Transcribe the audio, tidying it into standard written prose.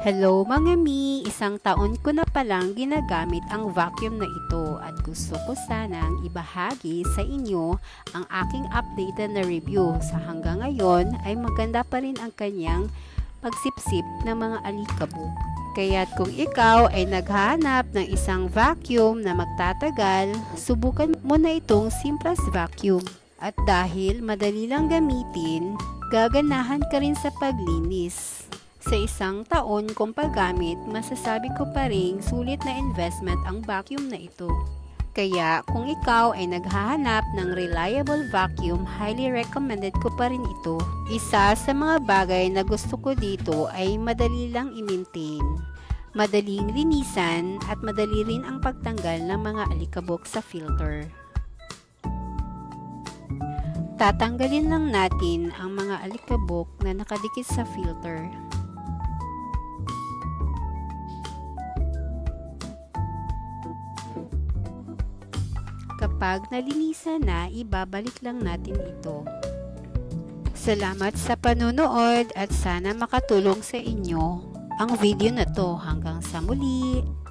Hello mga mi! Isang taon ko na palang ginagamit ang vacuum na ito at gusto ko sanang ibahagi sa inyo ang aking updated na review. Sa hanggang ngayon ay maganda pa rin ang kanyang pagsipsip ng mga alikabok. Kaya't kung ikaw ay naghahanap ng isang vacuum na magtatagal, subukan mo na itong Simplast Vacuum. At dahil madali lang gamitin, gaganahan ka rin sa paglinis. Sa isang taon kong paggamit, masasabi ko pa rin sulit na investment ang vacuum na ito. Kaya kung ikaw ay naghahanap ng reliable vacuum, highly recommended ko pa rin ito. Isa sa mga bagay na gusto ko dito ay madali lang i-maintain, madaling linisan at madali rin ang pagtanggal ng mga alikabok sa filter. Tatanggalin lang natin ang mga alikabok na nakadikit sa filter. Kapag nalinisan na, ibabalik lang natin ito. Salamat sa panonood at sana makatulong sa inyo ang video na to. Hanggang sa muli!